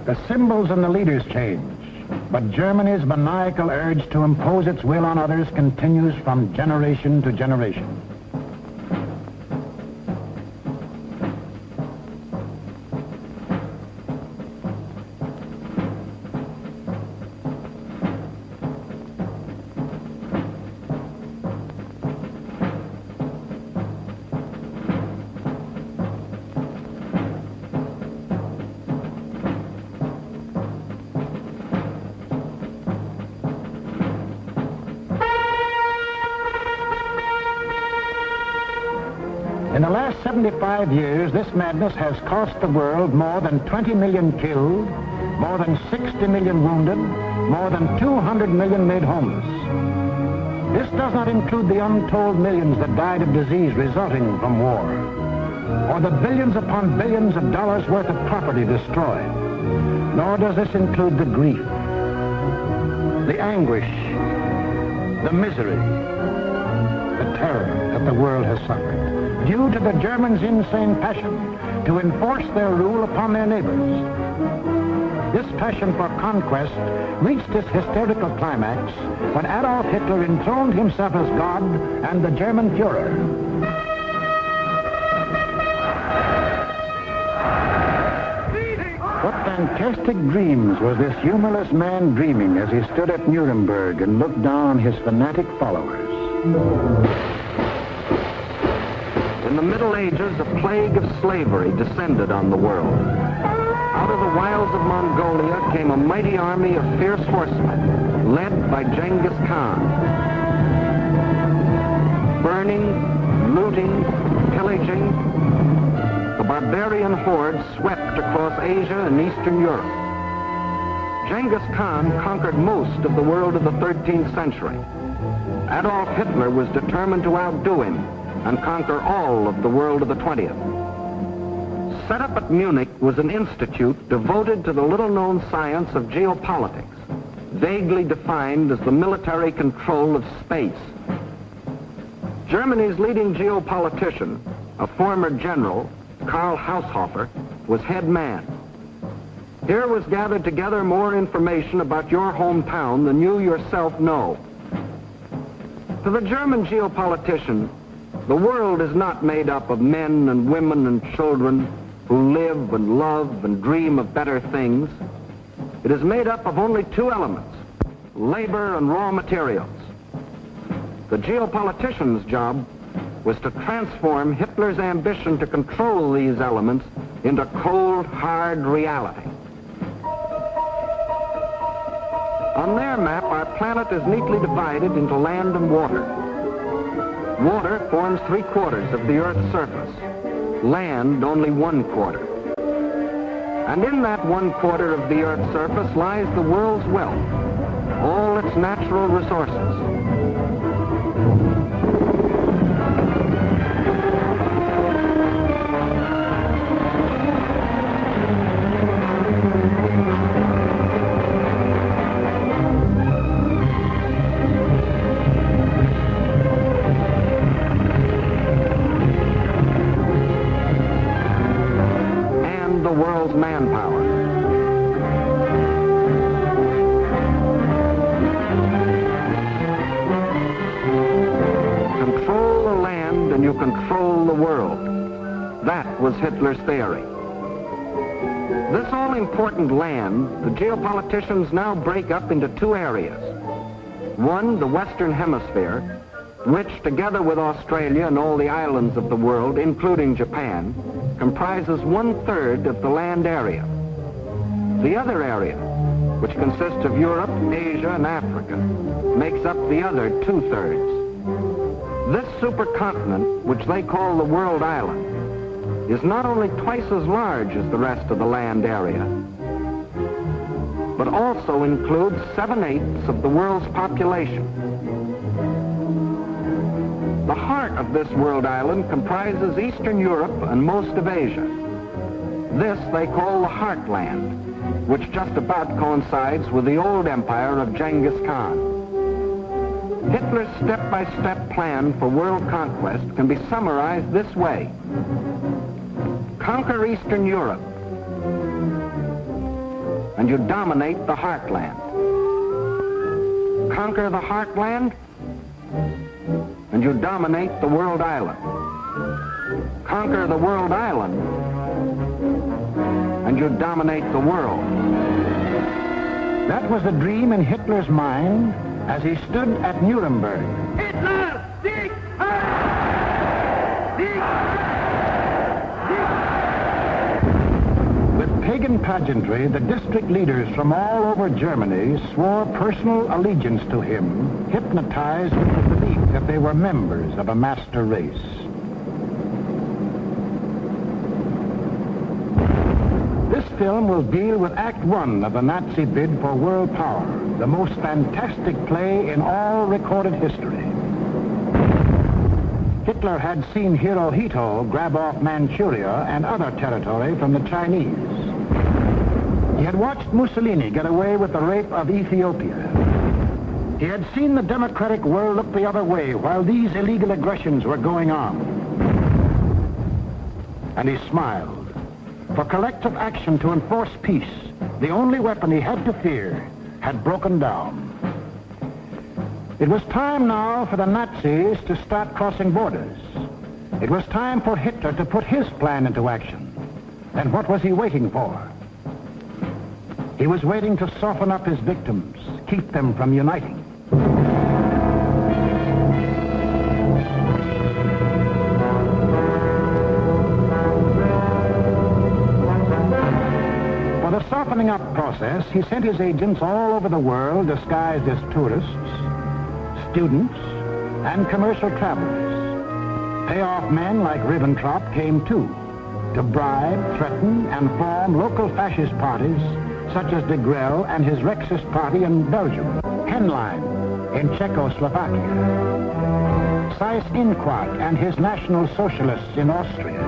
The symbols and the leaders change, but Germany's maniacal urge to impose its will on others continues from generation to generation. In the last 75 years, this madness has cost the world more than 20 million killed, more than 60 million wounded, more than 200 million made homeless. This does not include the untold millions that died of disease resulting from war, or the billions upon billions of dollars worth of property destroyed. Nor does this include the grief, the anguish, the misery, the terror that the world has suffered, due to the Germans' insane passion to enforce their rule upon their neighbors. This passion for conquest reached its hysterical climax when Adolf Hitler enthroned himself as God and the German Führer. What fantastic dreams was this humorless man dreaming as he stood at Nuremberg and looked down on his fanatic followers? In the Middle Ages, a plague of slavery descended on the world. Out of the wilds of Mongolia came a mighty army of fierce horsemen, led by Genghis Khan. Burning, looting, pillaging, the barbarian horde swept across Asia and Eastern Europe. Genghis Khan conquered most of the world of the 13th century. Adolf Hitler was determined to outdo him and conquer all of the world of the 20th. Set up at Munich was an institute devoted to the little-known science of geopolitics, vaguely defined as the military control of space. Germany's leading geopolitician, a former general, Karl Haushofer, was head man. Here was gathered together more information about your hometown than you yourself know. To the German geopolitician, the world is not made up of men and women and children who live and love and dream of better things. It is made up of only two elements, labor and raw materials. The geopolitician's job was to transform Hitler's ambition to control these elements into cold, hard reality. On their map, our planet is neatly divided into land and water. Water forms 3/4 of the Earth's surface, land only 1/4. And in that 1/4 of the Earth's surface lies the world's wealth, all its natural resources. Manpower. Control the land and you control the world. That was Hitler's theory. This all-important land, the geopoliticians now break up into two areas. One, the Western Hemisphere, which, together with Australia and all the islands of the world, including Japan, comprises 1/3 of the land area. The other area, which consists of Europe, Asia, and Africa, makes up the other 2/3. This supercontinent, which they call the World Island, is not only twice as large as the rest of the land area, but also includes 7/8 of the world's population. The heart of this world island comprises Eastern Europe and most of Asia. This they call the Heartland, which just about coincides with the old empire of Genghis Khan. Hitler's step-by-step plan for world conquest can be summarized this way. Conquer Eastern Europe. and you dominate the heartland. Conquer the heartland, and you dominate the world island. Conquer the world island, and you dominate the world. That was the dream in Hitler's mind as he stood at Nuremberg. Hitler, Sieg! Sieg! With pagan pageantry, the district leaders from all over Germany swore personal allegiance to him, hypnotized with the belief that they were members of a master race. This film will deal with Act One of the Nazi bid for world power, the most fantastic play in all recorded history. Hitler had seen Hirohito grab off Manchuria and other territory from the Chinese. He had watched Mussolini get away with the rape of Ethiopia. He had seen the democratic world look the other way while these illegal aggressions were going on. And he smiled. For collective action to enforce peace, the only weapon he had to fear, had broken down. It was time now for the Nazis to start crossing borders. It was time for Hitler to put his plan into action. And what was he waiting for? He was waiting to soften up his victims, keep them from uniting. For the softening up process, he sent his agents all over the world disguised as tourists, students, and commercial travelers. Payoff men like Ribbentrop came too, to bribe, threaten, and form local fascist parties such as de Grelle and his Rexist party in Belgium, Henlein in Czechoslovakia, Seyss-Inquart and his National Socialists in Austria.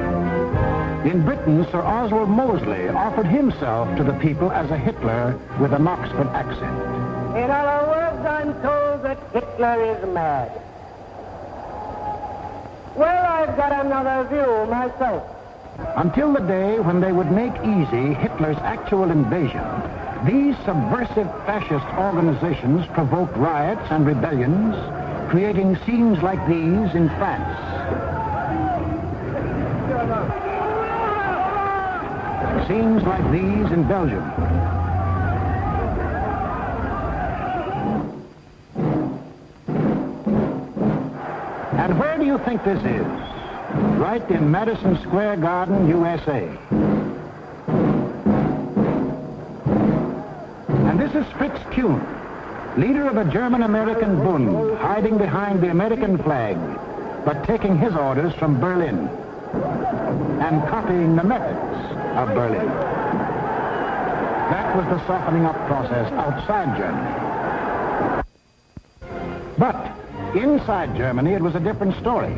In Britain, Sir Oswald Mosley offered himself to the people as a Hitler with an Oxford accent. In other words, I'm told that Hitler is mad. Well, I've got another view myself. Until the day when they would make easy Hitler's actual invasion, these subversive fascist organizations provoked riots and rebellions, creating scenes like these in France. Scenes like these in Belgium. And where do you think this is? Right in Madison Square Garden, USA. And this is Fritz Kuhn, leader of the German-American Bund, hiding behind the American flag, but taking his orders from Berlin and copying the methods of Berlin. That was the softening up process outside Germany. But inside Germany, it was a different story.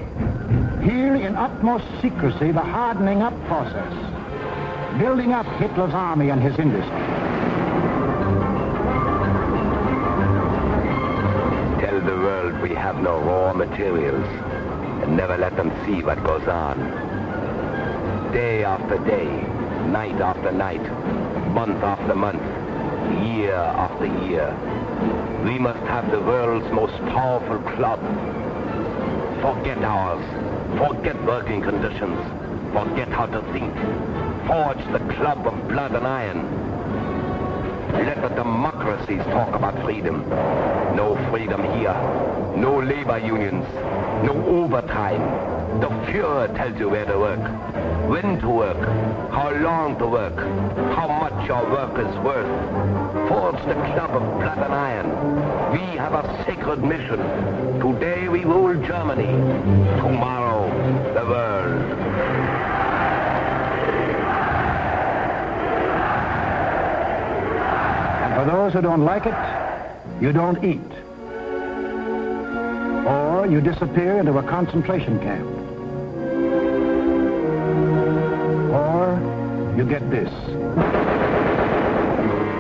Here, in utmost secrecy, the hardening up process, building up Hitler's army and his industry. Tell the world we have no raw materials, and never let them see what goes on. Day after day, night after night, month after month, year after year, we must have the world's most powerful club. Forget ours. Forget working conditions. Forget how to think. Forge the club of blood and iron. Let the democracies talk about freedom. No freedom here. No labor unions. No overtime. The Führer tells you where to work, when to work, how long to work, how much your work is worth. Forge the club of blood and iron. We have a sacred mission. Today we rule Germany. Tomorrow, the world. And for those who don't like it, you don't eat. Or you disappear into a concentration camp. Or you get this.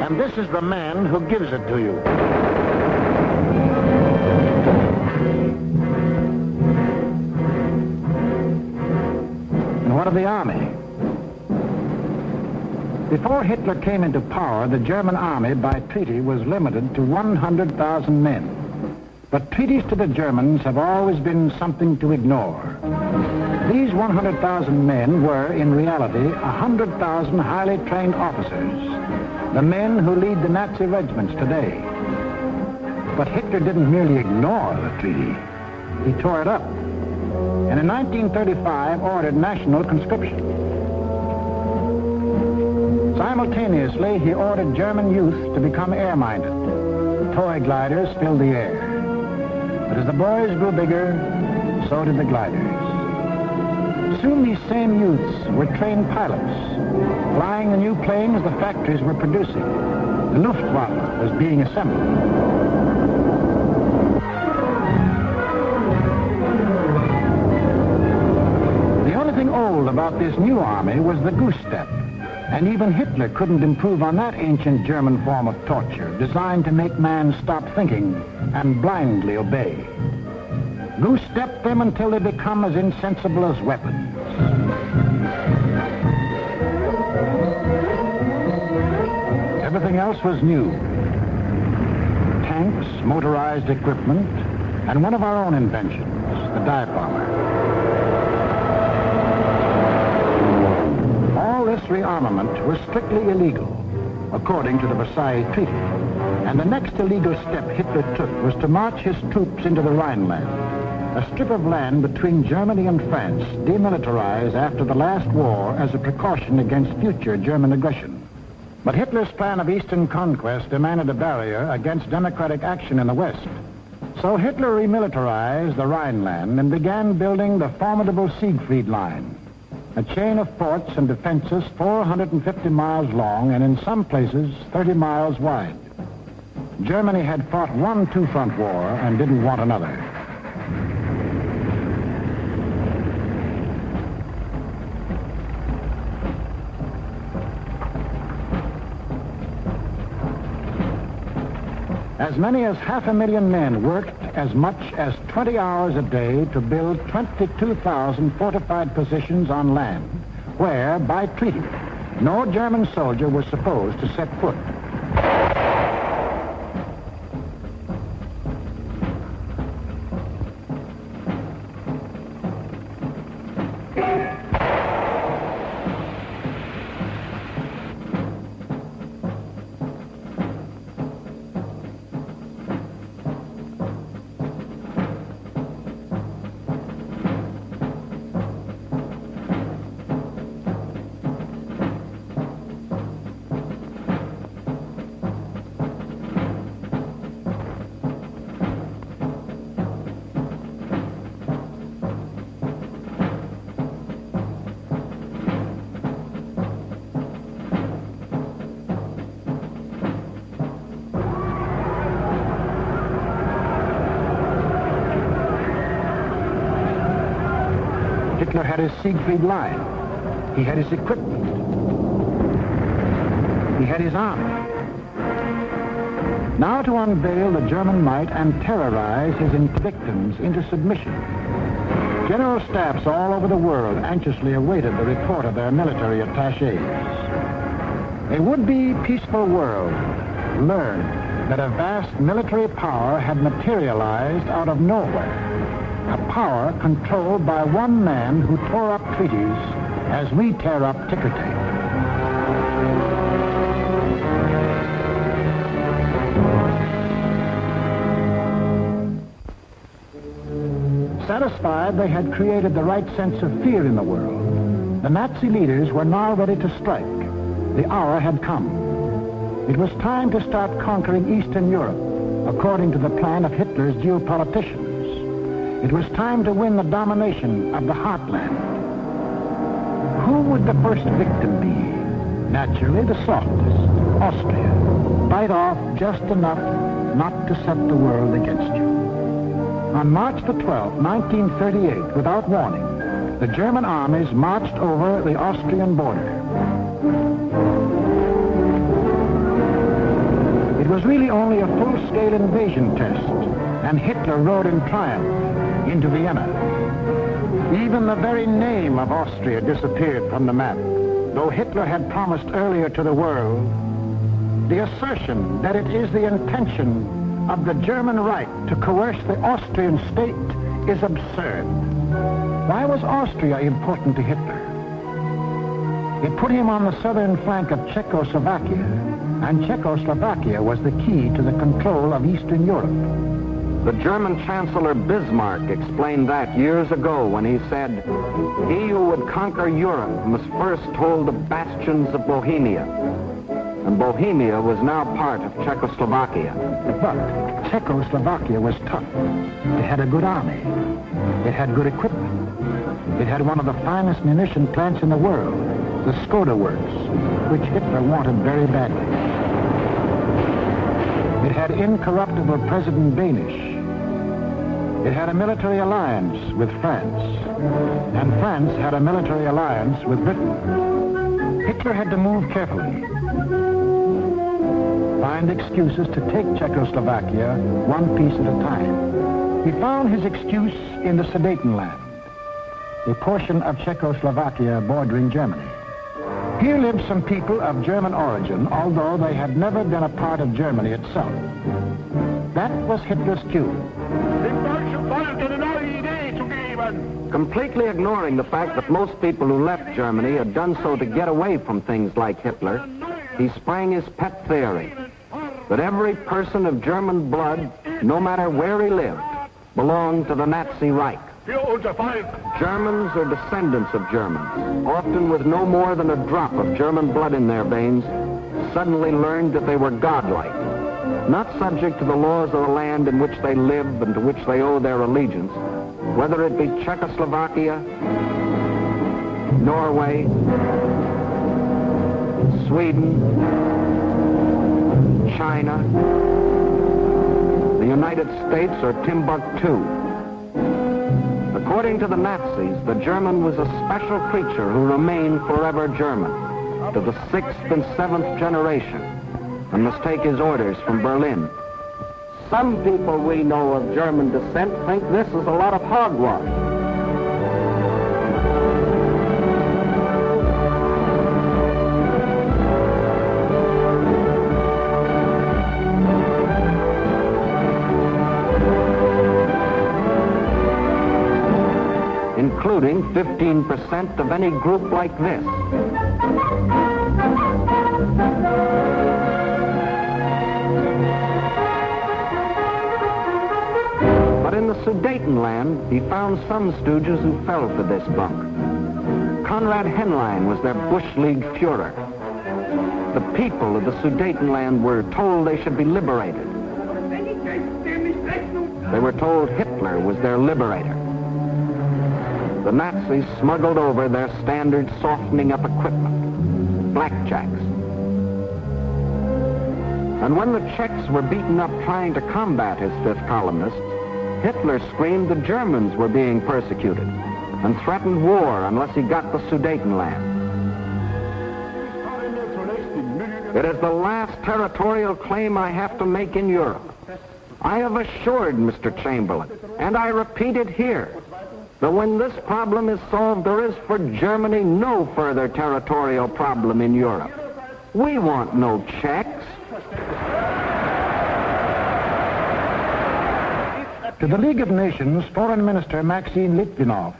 And this is the man who gives it to you. And what of the army? Before Hitler came into power, the German army by treaty was limited to 100,000 men. But treaties to the Germans have always been something to ignore. These 100,000 men were, in reality, 100,000 highly trained officers, the men who lead the Nazi regiments today. But Hitler didn't merely ignore the treaty. He tore it up, and in 1935 ordered national conscription. Simultaneously, he ordered German youth to become air-minded. Toy gliders filled the air. But as the boys grew bigger, so did the gliders. Soon these same youths were trained pilots, flying the new planes the factories were producing. The Luftwaffe was being assembled. The only thing old about this new army was the goose step. And even Hitler couldn't improve on that ancient German form of torture, designed to make man stop thinking and blindly obey. Goose-step them until they become as insensible as weapons. Everything else was new. Tanks, motorized equipment, and one of our own inventions, the dive bomber. This rearmament was strictly illegal, according to the Versailles Treaty. And the next illegal step Hitler took was to march his troops into the Rhineland, a strip of land between Germany and France, demilitarized after the last war as a precaution against future German aggression. But Hitler's plan of eastern conquest demanded a barrier against democratic action in the West. So Hitler remilitarized the Rhineland and began building the formidable Siegfried Line, a chain of forts and defenses 450 miles long and in some places 30 miles wide. Germany had fought one two-front war and didn't want another. As many as 500,000 men worked as much as 20 hours a day to build 22,000 fortified positions on land, where, by treaty, no German soldier was supposed to set foot. Hitler had his Siegfried Line. He had his equipment. He had his army. Now to unveil the German might and terrorize his victims into submission. General staffs all over the world anxiously awaited the report of their military attachés. A would-be peaceful world learned that a vast military power had materialized out of nowhere. A power controlled by one man who tore up treaties as we tear up ticker tape. Satisfied they had created the right sense of fear in the world, the Nazi leaders were now ready to strike. The hour had come. It was time to start conquering Eastern Europe, according to the plan of Hitler's geopoliticians. It was time to win the domination of the heartland. Who would the first victim be? Naturally, the softest, Austria. Bite off just enough not to set the world against you. On March the 12th, 1938, without warning, the German armies marched over the Austrian border. It was really only a full-scale invasion test, and Hitler rode in triumph into Vienna. Even the very name of Austria disappeared from the map. though Hitler had promised earlier to the world, the assertion that it is the intention of the German Reich to coerce the Austrian state is absurd. Why was Austria important to Hitler? It put him on the southern flank of Czechoslovakia, and Czechoslovakia was the key to the control of Eastern Europe. The German Chancellor Bismarck explained that years ago when he said, "He who would conquer Europe must first hold the bastions of Bohemia." And Bohemia was now part of Czechoslovakia. But Czechoslovakia was tough. It had a good army. It had good equipment. It had one of the finest munition plants in the world, the Skoda Works, which Hitler wanted very badly. It had incorruptible President Danish. It had a military alliance with France, and France had a military alliance with Britain. Hitler had to move carefully, find excuses to take Czechoslovakia one piece at a time. He found his excuse in the Sudetenland, a portion of Czechoslovakia bordering Germany. Here lived some people of German origin, although they had never been a part of Germany itself. That was Hitler's cue. Completely ignoring the fact that most people who left Germany had done so to get away from things like Hitler, he sprang his pet theory that every person of German blood, no matter where he lived, belonged to the Nazi Reich. Germans or descendants of Germans, often with no more than a drop of German blood in their veins, suddenly learned that they were godlike, not subject to the laws of the land in which they live and to which they owe their allegiance, whether it be Czechoslovakia, Norway, Sweden, China, the United States, or Timbuktu. According to the Nazis, the German was a special creature who remained forever German, to the 6th and 7th generation, and must take his orders from Berlin. Some people we know of German descent think this is a lot of hogwash. Including 15% of any group like this. But in the Sudetenland, he found some stooges who fell for this bunk. Konrad Henlein was their Bush League Führer. The people of the Sudetenland were told they should be liberated. They were told Hitler was their liberator. The Nazis smuggled over their standard softening up equipment, blackjacks. And when the Czechs were beaten up trying to combat his fifth columnists, Hitler screamed the Germans were being persecuted and threatened war unless he got the Sudetenland. It is the last territorial claim I have to make in Europe. I have assured Mr. Chamberlain, and I repeat it here, that when this problem is solved, there is for Germany no further territorial problem in Europe. We want no Czechs. To the League of Nations, Foreign Minister Maxim Litvinov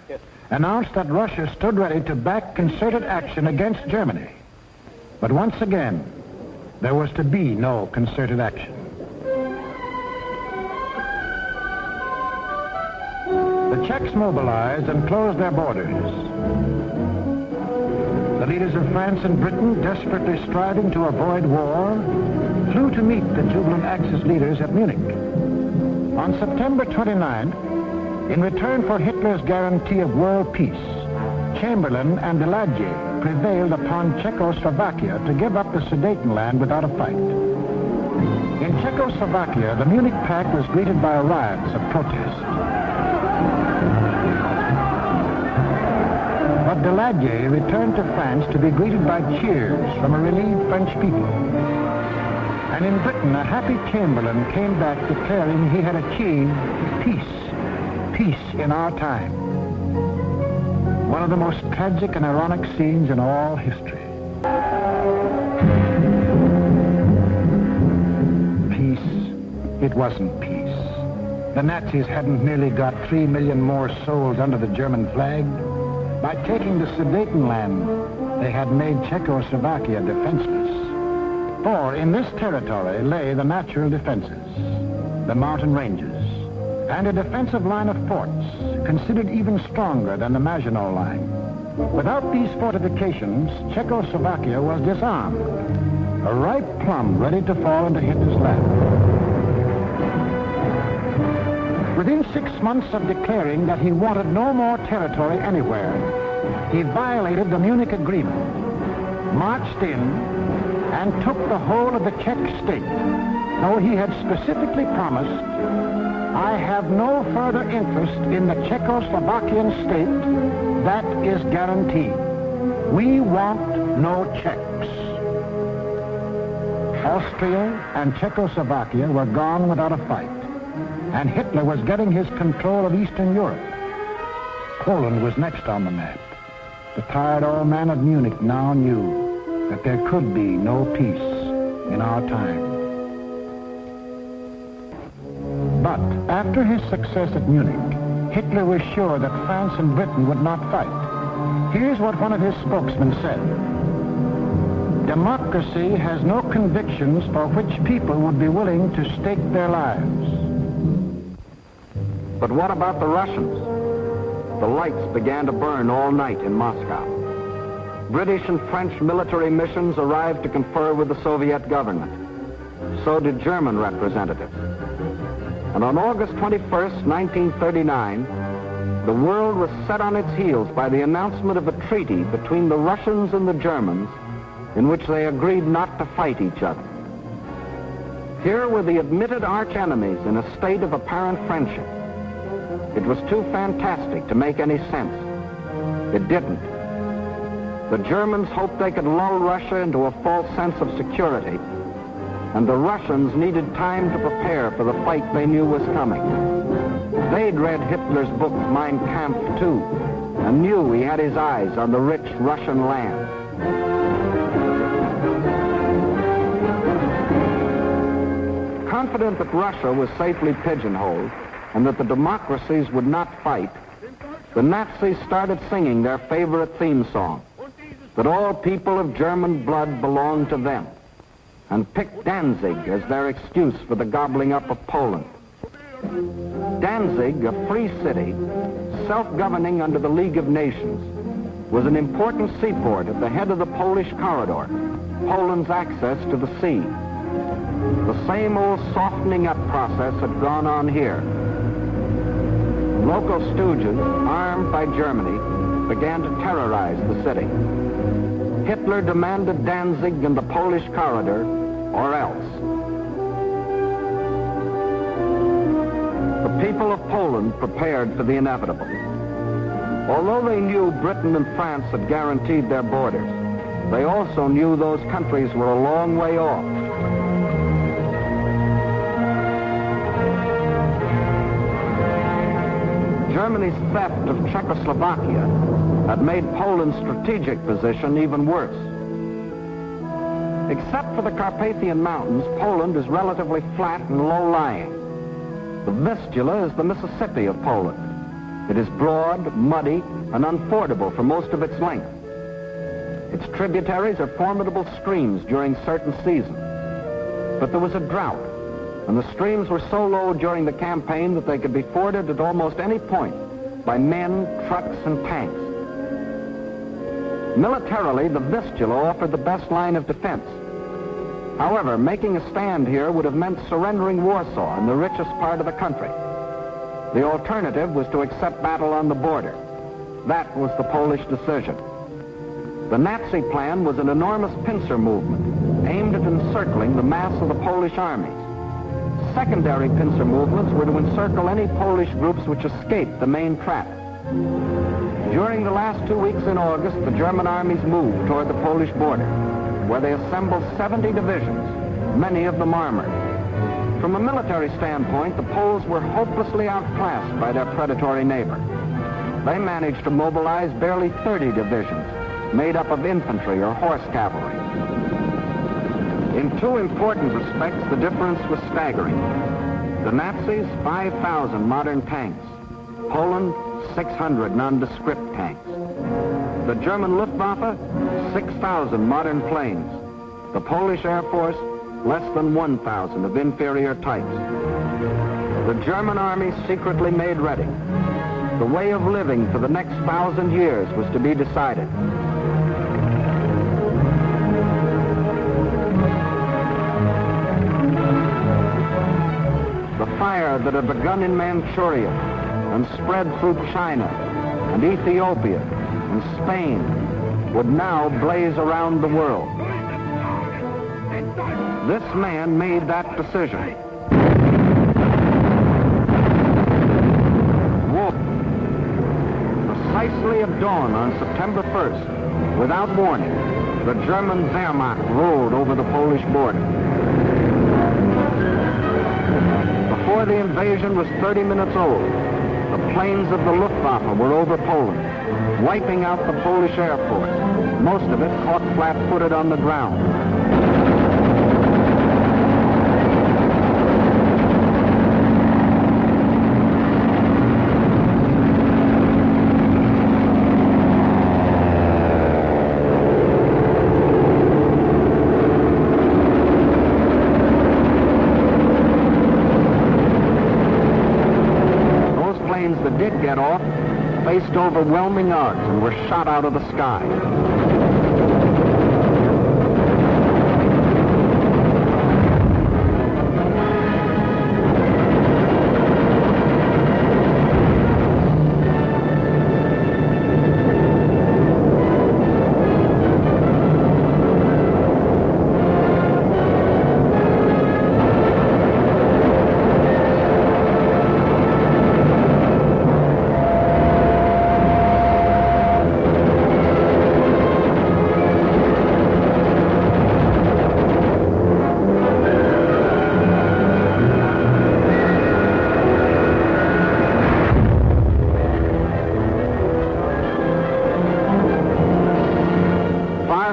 announced that Russia stood ready to back concerted action against Germany. But once again, there was to be no concerted action. The Czechs mobilized and closed their borders. The leaders of France and Britain, desperately striving to avoid war, flew to meet the jubilant Axis leaders at Munich. On September 29th, in return for Hitler's guarantee of world peace, Chamberlain and Daladier prevailed upon Czechoslovakia to give up the Sudetenland without a fight. In Czechoslovakia, the Munich Pact was greeted by riots of protest. But Daladier returned to France to be greeted by cheers from a relieved French people. And in Britain, a happy Chamberlain came back declaring he had achieved peace in our time. One of the most tragic and ironic scenes in all history. It wasn't peace. The Nazis hadn't merely got 3 million more souls under the German flag. By taking the Sudetenland, they had made Czechoslovakia defenseless. For in this territory lay the natural defenses, the mountain ranges, and a defensive line of forts, considered even stronger than the Maginot Line. Without these fortifications, Czechoslovakia was disarmed, a ripe plum ready to fall into Hitler's lap. Within 6 months of declaring that he wanted no more territory anywhere, he violated the Munich Agreement, marched in, and took the whole of the Czech state, though he had specifically promised, "I have no further interest in the Czechoslovakian state. That is guaranteed. We want no Czechs." Austria and Czechoslovakia were gone without a fight, and Hitler was getting his control of Eastern Europe. Poland was next on the map. The tired old man of Munich now knew that there could be no peace in our time. But after his success at Munich, Hitler was sure that France and Britain would not fight. Here's what one of his spokesmen said: "Democracy has no convictions for which people would be willing to stake their lives." But what about the Russians? The lights began to burn all night in Moscow. British and French military missions arrived to confer with the Soviet government. So did German representatives. And on August 21st, 1939, the world was set on its heels by the announcement of a treaty between the Russians and the Germans in which they agreed not to fight each other. Here were the admitted arch-enemies in a state of apparent friendship. It was too fantastic to make any sense. It didn't. The Germans hoped they could lull Russia into a false sense of security, and the Russians needed time to prepare for the fight they knew was coming. They'd read Hitler's book, Mein Kampf, too, and knew he had his eyes on the rich Russian land. Confident that Russia was safely pigeonholed and that the democracies would not fight, the Nazis started singing their favorite theme song, that all people of German blood belonged to them, and picked Danzig as their excuse for the gobbling up of Poland. Danzig, a free city, self-governing under the League of Nations, was an important seaport at the head of the Polish corridor, Poland's access to the sea. The same old softening up process had gone on here. Local stooges, armed by Germany, began to terrorize the city. Hitler demanded Danzig and the Polish corridor, or else. The people of Poland prepared for the inevitable. Although they knew Britain and France had guaranteed their borders, they also knew those countries were a long way off. Germany's theft of Czechoslovakia had made Poland's strategic position even worse. Except for the Carpathian Mountains, Poland is relatively flat and low-lying. The Vistula is the Mississippi of Poland. It is broad, muddy, and unfordable for most of its length. Its tributaries are formidable streams during certain seasons. But there was a drought, and the streams were so low during the campaign that they could be forded at almost any point by men, trucks, and tanks. Militarily, the Vistula offered the best line of defense. However, making a stand here would have meant surrendering Warsaw in the richest part of the country. The alternative was to accept battle on the border. That was the Polish decision. The Nazi plan was an enormous pincer movement aimed at encircling the mass of the Polish armies. Secondary pincer movements were to encircle any Polish groups which escaped the main trap. During the last 2 weeks in August, the German armies moved toward the Polish border, where they assembled 70 divisions, many of them armored. From a military standpoint, the Poles were hopelessly outclassed by their predatory neighbor. They managed to mobilize barely 30 divisions, made up of infantry or horse cavalry. In two important respects, the difference was staggering. The Nazis, 5,000 modern tanks. Poland, 600 nondescript tanks. The German Luftwaffe, 6,000 modern planes. The Polish Air Force, less than 1,000 of inferior types. The German army secretly made ready. The way of living for the next 1,000 years was to be decided. The fire that had begun in Manchuria and spread through China and Ethiopia and Spain would now blaze around the world. This man made that decision. War. Precisely at dawn on September 1st, without warning, the German Wehrmacht rolled over the Polish border. Before the invasion was 30 minutes old, the planes of the Luftwaffe were over Poland, wiping out the Polish Air Force, most of it caught flat-footed on the ground. That did get off faced overwhelming odds and were shot out of the sky.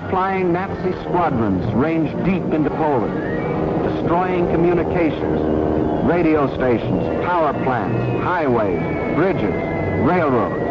Flying Nazi squadrons ranged deep into Poland, destroying communications, radio stations, power plants, highways, bridges, railroads.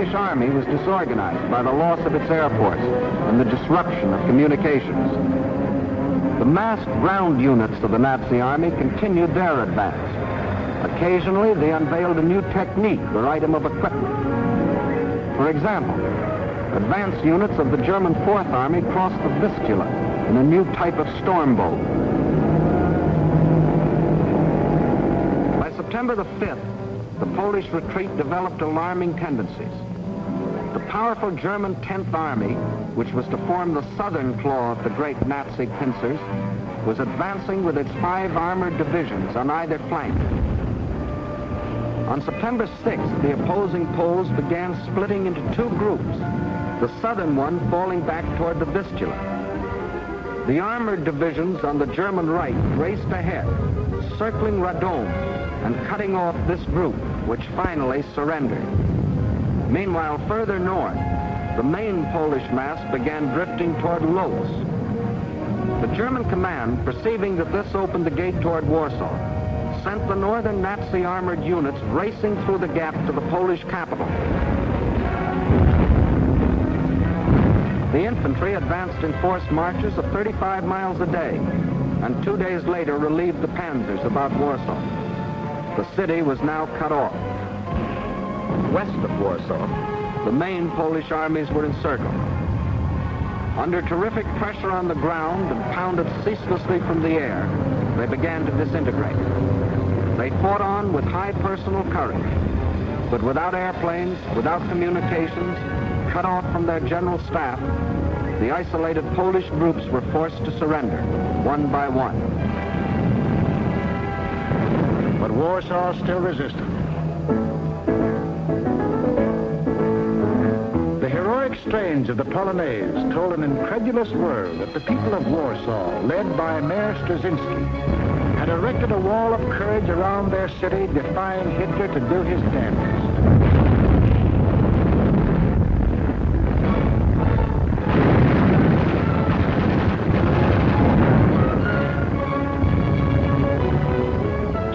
The army was disorganized by the loss of its air force and the disruption of communications. The massed ground units of the Nazi army continued their advance. Occasionally, they unveiled a new technique or item of equipment. For example, advance units of the German Fourth Army crossed the Vistula in a new type of storm boat. By September the 5th, the Polish retreat developed alarming tendencies. The powerful German 10th Army, which was to form the southern claw of the great Nazi pincers, was advancing with its 5 armored divisions on either flank. On September 6th, the opposing Poles began splitting into 2 groups, the southern one falling back toward the Vistula. The armored divisions on the German right raced ahead, circling Radom and cutting off this group, which finally surrendered. Meanwhile, further north, the main Polish mass began drifting toward Lodz. The German command, perceiving that this opened the gate toward Warsaw, sent the northern Nazi armored units racing through the gap to the Polish capital. The infantry advanced in forced marches of 35 miles a day, and 2 days later relieved the panzers about Warsaw. The city was now cut off. West of Warsaw, the main Polish armies were encircled. Under terrific pressure on the ground and pounded ceaselessly from the air, they began to disintegrate. They fought on with high personal courage, but without airplanes, without communications, cut off from their general staff, the isolated Polish groups were forced to surrender, one by one. But Warsaw still resisted. The heroic strains of the Polonaise told an incredulous world that the people of Warsaw, led by Mayor Straczynski, had erected a wall of courage around their city, defying Hitler to do his damnedest.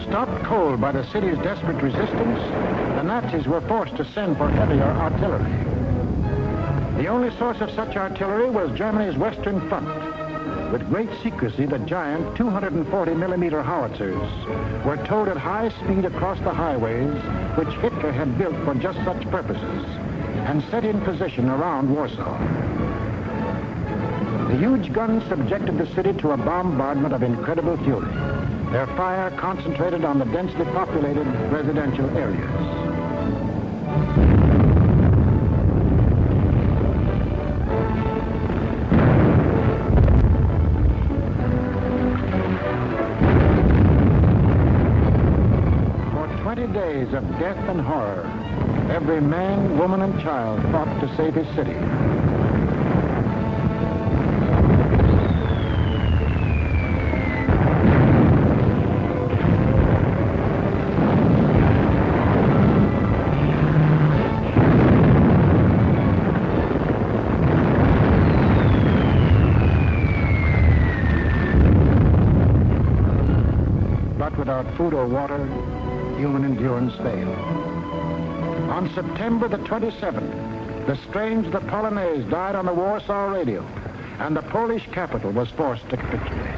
Stopped cold by the city's desperate resistance, the Nazis were forced to send for heavier artillery. The only source of such artillery was Germany's Western Front. With great secrecy, the giant 240-millimeter howitzers were towed at high speed across the highways which Hitler had built for just such purposes and set in position around Warsaw. The huge guns subjected the city to a bombardment of incredible fury, their fire concentrated on the densely populated residential areas. For 20 days of death and horror, every man, woman, and child fought to save his city. Without food or water, human endurance failed. On September the 27th, the strains of the Polonaise died on the Warsaw radio, and the Polish capital was forced to capitulate.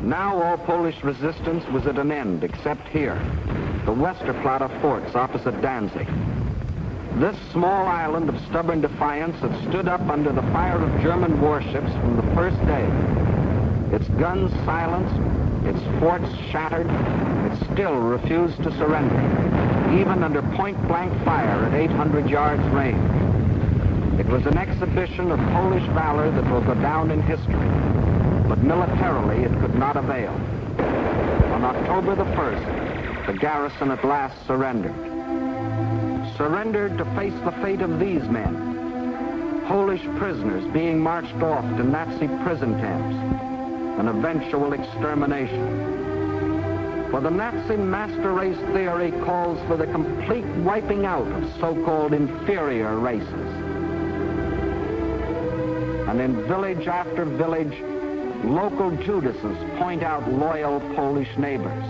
Now all Polish resistance was at an end, except here, the Westerplatte forts opposite Danzig. This small island of stubborn defiance had stood up under the fire of German warships from the first day. Its guns silenced, its forts shattered, it still refused to surrender, even under point-blank fire at 800 yards range. It was an exhibition of Polish valor that will go down in history, but militarily it could not avail. On October the 1st, the garrison at last surrendered. Surrendered to face the fate of these men, Polish prisoners being marched off to Nazi prison camps, an eventual extermination. For the Nazi master race theory calls for the complete wiping out of so-called inferior races. And in village after village, local Judases point out loyal Polish neighbors.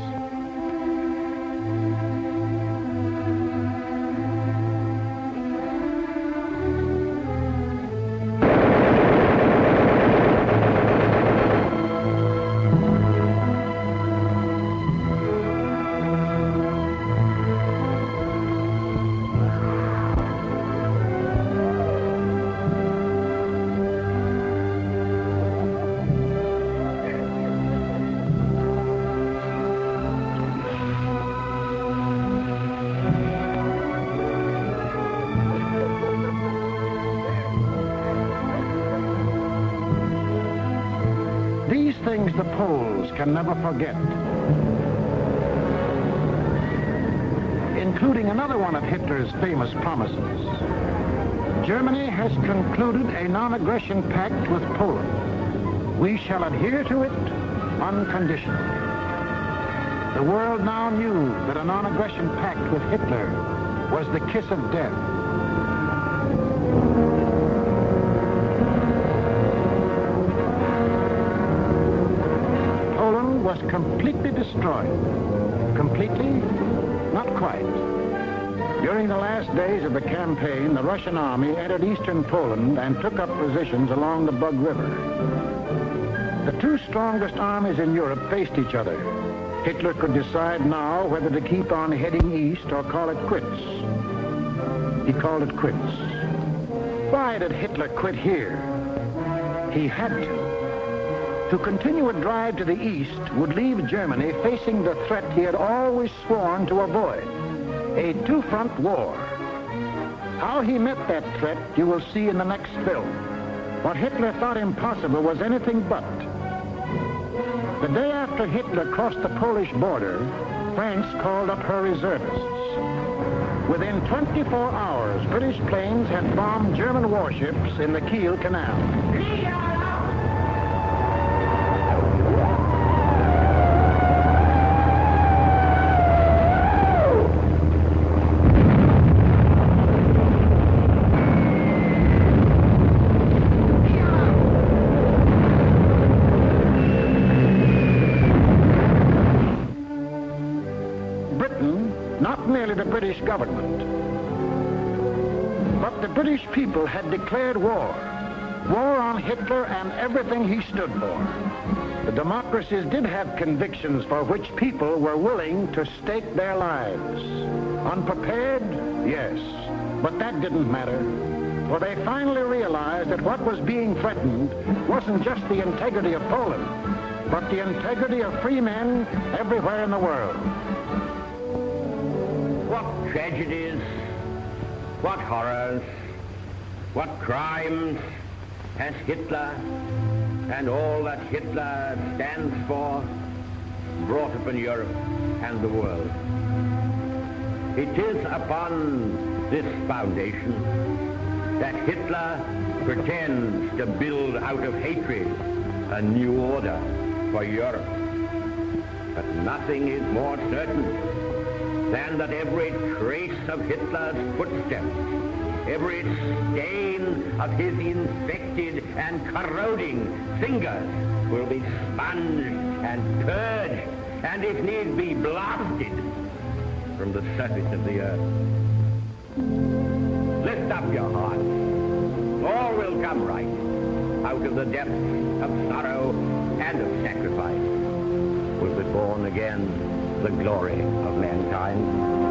Things the Poles can never forget, including another one of Hitler's famous promises. Germany has concluded a non-aggression pact with Poland. We shall adhere to it unconditionally. The world now knew that a non-aggression pact with Hitler was the kiss of death. Was completely destroyed. Completely? Not quite. During the last days of the campaign, the Russian army entered eastern Poland and took up positions along the Bug River. The two strongest armies in Europe faced each other. Hitler could decide now whether to keep on heading east or call it quits. He called it quits. Why did Hitler quit here? He had to. To continue a drive to the east would leave Germany facing the threat he had always sworn to avoid, a two-front war. How he met that threat you will see in the next film. What Hitler thought impossible was anything but. The day after Hitler crossed the Polish border, France called up her reservists. Within 24 hours, British planes had bombed German warships in the Kiel Canal. Not merely the British government, but the British people had declared war. War on Hitler and everything he stood for. The democracies did have convictions for which people were willing to stake their lives. Unprepared? Yes. But that didn't matter. For they finally realized that what was being threatened wasn't just the integrity of Poland, but the integrity of free men everywhere in the world. What tragedies, what horrors, what crimes has Hitler and all that Hitler stands for brought upon Europe and the world. It is upon this foundation that Hitler pretends to build out of hatred a new order for Europe. But nothing is more certain than that every trace of Hitler's footsteps, every stain of his infected and corroding fingers will be sponged and purged, and if need be, blasted from the surface of the earth. Lift up your hearts. All will come right out of the depths of sorrow and of sacrifice. Will be born again the glory of mankind.